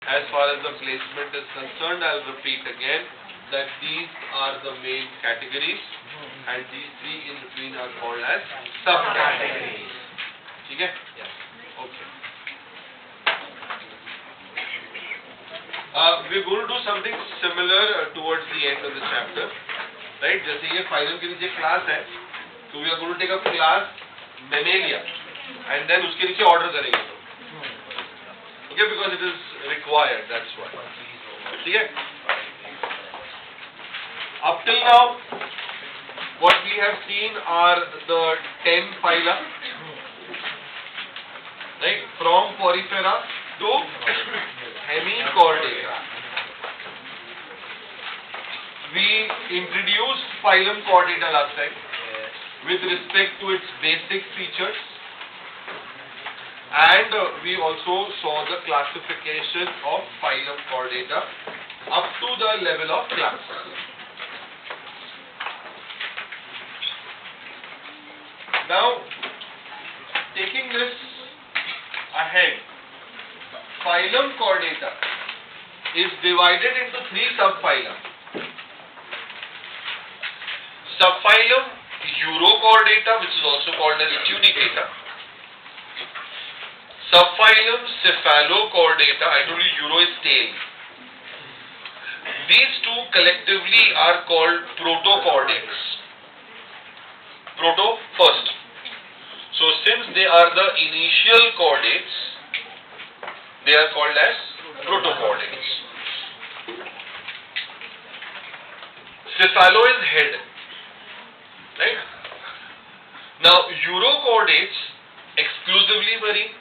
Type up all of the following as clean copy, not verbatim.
As far as the placement is concerned, I'll repeat again that these are the main categories and these three in between are called as subcategories. Okay? Yes. Okay. We're going to do something similar towards the end of the chapter, right? जैसे ये phylum के नीचे class है, so we are going to take a class Mammalia and then उसके नीचे order करेंगे तो, okay? Because it is required, that's why. ठीक है? Up till now, what we have seen are the 10 phyla, right? From Porifera to Hemichordata. We introduced phylum Chordata last time with respect to its basic features, and we also saw the classification of phylum Chordata up to the level of class. Now, taking this ahead, phylum Chordata is divided into three subphyla. Subphylum Urochordata, which is also called as Tunicata. Subphylum Cephalochordata, I told you Euro is tail. These two collectively are called Protochordates. Proto first. So since they are the initial chordates, they are called as protochordates. Cephalo is head, right? Now urochordates exclusively marine.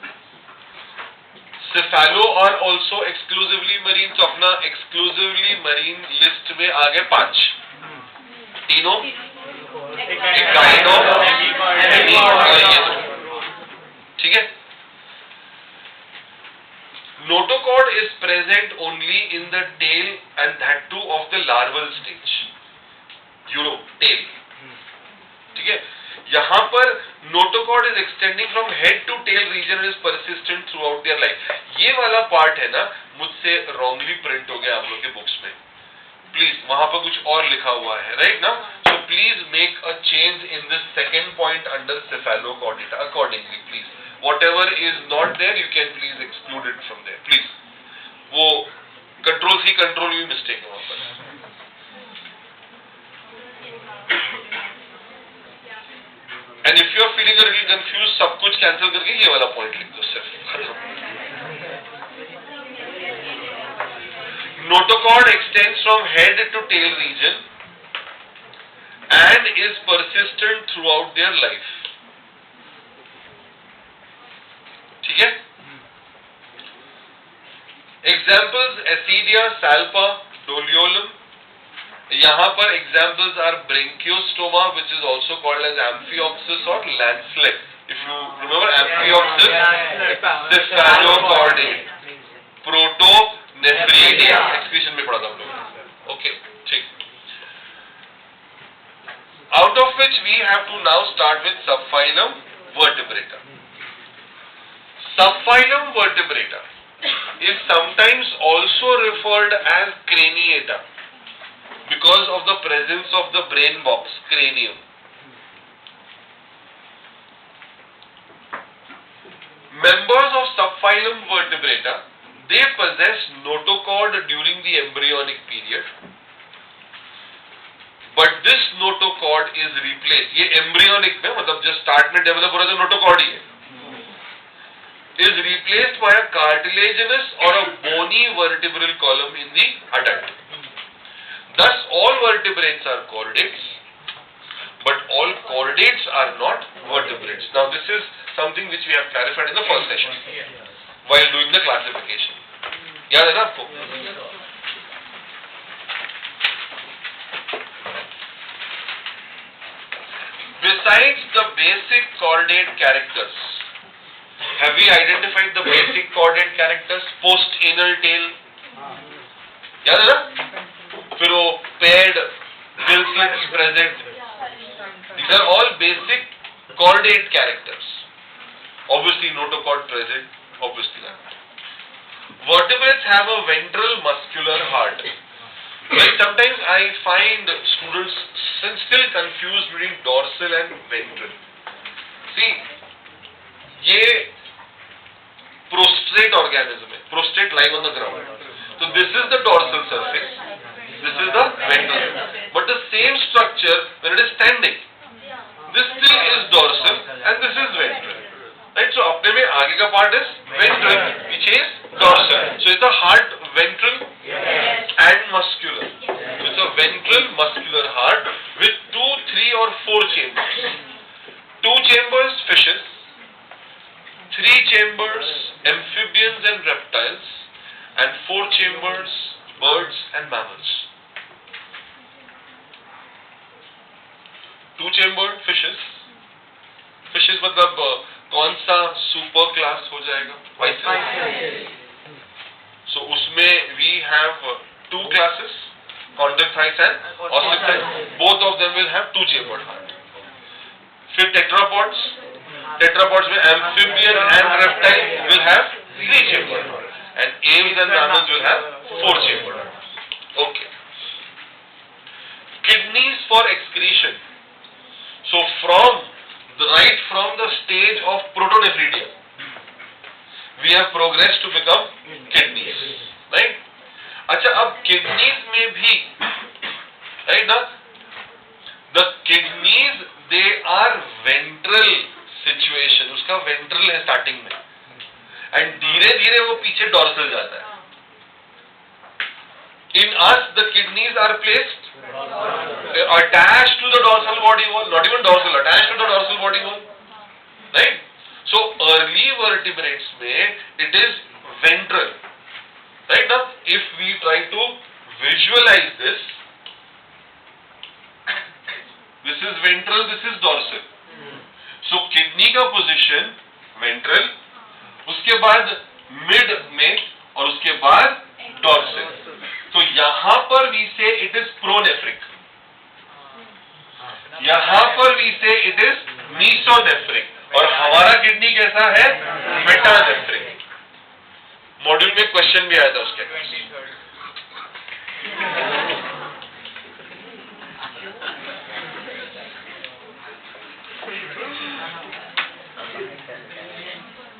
Cephalo are also exclusively marine. So अपना exclusively marine list में आ गए 5. तीनों Echino, Hemi और ये दो. ठीक है? Notochord is present only in the tail and that too of the larval stage. Euro, tail. ठीक है? यहाँ पर notochord is extending from head to tail region and is persistent throughout their life. ये वाला part है ना, मुझसे wrongly print हो गया आप लोग के books में. Please, वहाँ पर कुछ और लिखा हुआ है, right ना? So please make a change in this second point under cephalochordata accordingly, please. Whatever is not there, you can please exclude it from there, please. वो control C, control V mistake है वहाँ पर. And if you are feeling a little confused, सब कुछ cancel करके ये वाला point लिख दो सिर्फ. Notochord extends from head to tail region and is persistent throughout their life. ठीक है? Examples: Acidia, Salpa, Doliolum. यहाँ पर examples are Branchiostoma, which is also called as Amphioxus or Lancelet. If you remember Amphioxus, Cephalochordate, Protonephridia, excretion में पढ़ा था हम लोग. Okay, ठीक. Out of which we have to now start with subphylum Vertebrata. Subphylum Vertebrata is sometimes also referred as Craniata because of the presence of the brain box, cranium. Members of subphylum Vertebrata, they possess notochord during the embryonic period, but this notochord is replaced. ये embryonic में मतलब जब start में develop हो रहा है notochord ही है. Is replaced by a cartilaginous or a bony vertebral column in the adult. Thus, all vertebrates are chordates, but all chordates are not vertebrates. Now, this is something which we have clarified in the first session while doing the classification. याद है ना आपको? Besides the basic chordate characters, have we identified the basic chordate characters? Post-anal tail. याद है ना? फिर वो paired gill slits present. These are all basic chordate characters. Obviously, notochord present. Obviously that. Vertebrates have a ventral muscular heart. Like sometimes I find students still confused between dorsal and ventral. See, ये prostrate organism है, prostrate lying on the ground. So this is the dorsal surface, this is the ventral. But the same structure when it is standing, this still is dorsal and this is ventral. Right? So अपने में आगे का part is ventral, which is dorsal. So is the heart ventral and muscular? So it's a ventral muscular heart with 2, 3 or 4 chambers. 2 chambers fishes, 3 chambers amphibians and reptiles, and 4 chambers birds and mammals. 2 chambered fishes. Fishes मतलब कौन सा super class हो जाएगा? Vices. So उसमें we have 2 classes, chondrichthyes and ostracods. Both of them will have 2 chambered heart. फिर tetrapods. Tetrapods में amphibian and reptile will have 3 chambered heart, and apes and mammals will have 4 chambered heart. Okay. Kidneys for excretion. So from the stage of protonephridia, we have progressed to become kidneys, right? अच्छा, अब kidneys में भी, right ना? The kidneys they are ventral situation, उसका ventral है starting में, and धीरे-धीरे वो पीछे dorsal जाता है. In us, the kidneys are placed attached to the dorsal body wall, not even dorsal, attached to the dorsal body wall, right? So early vertebrates में it is ventral, right? Now if we try to visualize this, this is ventral, this is dorsal. So kidney का position ventral, उसके बाद mid में और उसके बाद dorsal. तो यहाँ पर we say it is pronephric, यहाँ पर we say it is mesonephric, और हमारा किडनी कैसा है? मेटानेफ्रिक. मॉड्यूल में क्वेश्चन भी आया था उसके.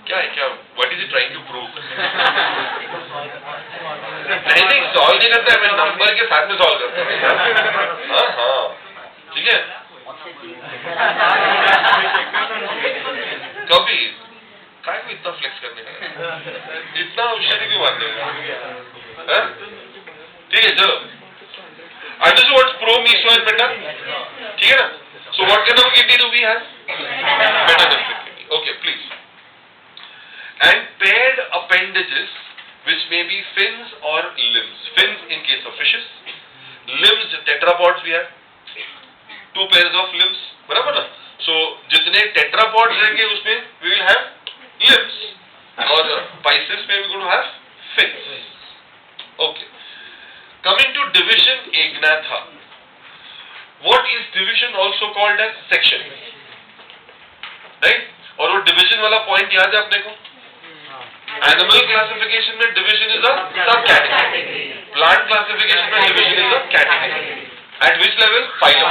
क्या है, क्या what is it trying to prove? नहीं सॉल्व नहीं करता है, मैं नंबर के साथ में सॉल्व करता हूँ. हाँ हाँ ठीक है. कभी काय को इतना फ्लेक्स करने का, इतना होशियारी क्यों मानते हो? ठीक है चलो. Understood what's pro, meso and meta? ठीक है ना. So what kind of kidney do we have? Metanephric kidney. Okay please. And paired appendages which may be fins or limbs. Fins in case of fishes, limbs tetrapods we have 2 pairs of limbs, बराबर ना. So जितने tetrapods रहेंगे उसमें we will have limbs, और Pisces में we going to have fins. Okay. Coming to division agnatha. What is division also called as section? Right? और वो division वाला point याद है अपने को? Animal classification में division is a sub-category. Plant classification में division is a category. At which level? Phylum.